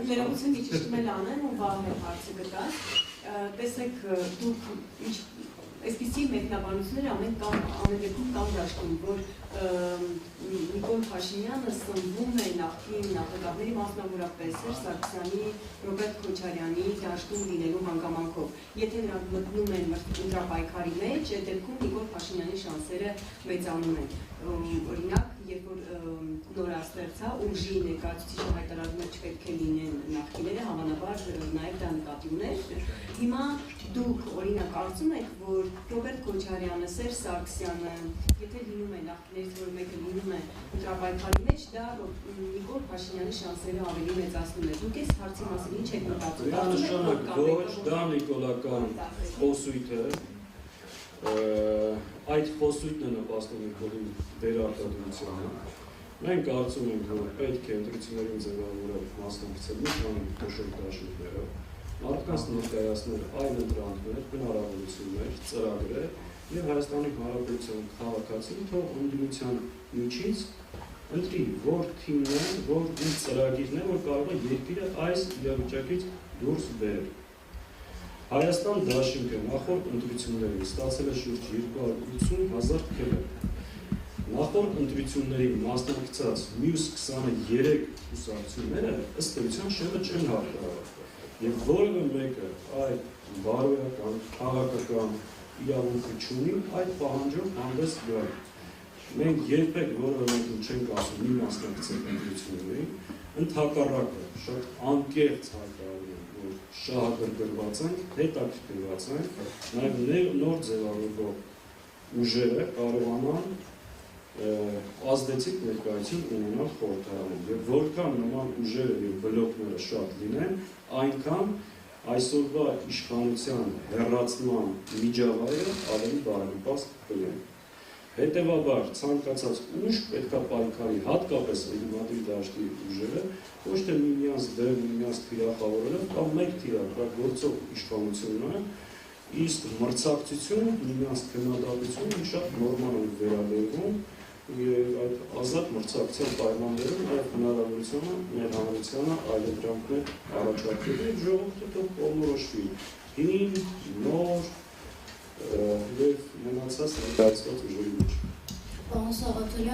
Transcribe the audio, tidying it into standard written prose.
Ներողություն մի ճիշտ էլ անեմ ու վաղ է հարցը գտած։ Տեսեք, դուք այսպիսի մեկնաբանությունները ամեն դեպքում կան դաշտում, որ Նիկոլ Փաշինյանը սնվում է նախկին նախագահների, մասնավորապես Սերժ Սարգսյանի, Ռոբերտ Քոչարյանի դաշտում լինելու հանգամանքով։ Եթե նրանք մտնում են ընտրապայքարի մեջ, այդ դեպքում Նիկոլ Փաշինյանի շանսերը մեծանում են։ Օրինակ, երբ որ նորաստեղծ ուժի ներկայացուցիչը հայտարարում է չպետք է լինեն նախկիները, հավանաբար նաև դա նկատի ուներ։ Հիմա դուք օրինակ կարծում եք, որ Ռոբերտ Քոչարյանը, Սերժ Սարգսյանը, եթե լինում է նախկիներից որ մեկը լինում է ընտրապայքարի մեջ, դա Նիկոլ Փաշինյանի շանսերը ավելի մեծացնում է։ Դուք այս հարցի մասին ինչ եք մտածում։ Ոչ, դա նիկոլական խոսույթ է։ Այդ խոսույթն է նպաստում Նիկոլի վերարտադրությանը։ Մենք կարծում ենք, որ պետք է ընտրություններին ձևավորել մասնակցել մի քանի փոքր դաշինքներով, մարդկանց ներկայացնել այլ ընտրանքներ, հնարավորություններ, ծրագրեր եւ Հայաստանի Հանրապետության քաղաքացին թող ընդդիմության միջից ընտրի, որ թիմն է, որ ինչ ծրագիրն է, որ կարող է երկիրը այս իրավիճակից դուրս բերել։ Հայաստան դաշինքը նախորդ ընտրություններին ստացել է շուրջ 280,000 քվեներ։ Նախորդ ընտրություններին մասնակցած մյուս 23 կուսակցությունները ըստ էության շեղը չեն հաղթահարել։ Եվ որևէ մեկը այդ բարոյական, քաղաքական իրավունքը չունի այդ պահանջով հանդես գալ։ Մենք երբեք որևէ մեկին չենք ասում մի մասնակցեք ընտրություններին, ընդհակառակը շատ անկեղծ հայտարարում ենք, որ շահագրգռված ենք, հետաքրքրված ենք, նաև նոր ձևավորվող ուժերը կարողանան ազդեցիկ ներկայություն ունենալ խորհրդարանում եւ որքան նման ուժերը եւ բլոկները շատ լինեն, այնքան այսօրվա իշխանության հեռացման միջավայրը ավելի բարենպաստ կլինի։ Հետևաբար ցանկացած ուժ պետքա պայքարի հատկապես ընդդիմադիր դաշտի ուժերը ոչ թե միմյանց դեմ միմյանց թիրախավորելով կամ մեկ թիրախավորող իշխանությունը, իսկ մրցակցությունը միմյանց քննադատությունը շատ նորմալ է վերաբերվում եւ այդ ազատ մրցակցության պայմաններում այդ հնարավորությունը մեր հանրությանը այլընտրանքներ առաջարկել եւ ժողովուրդը թող կողմնորոշվի հին, նոր եւ մնացած ներկայացված ուժերի մեջ։ Պարոն Սաղաթելյան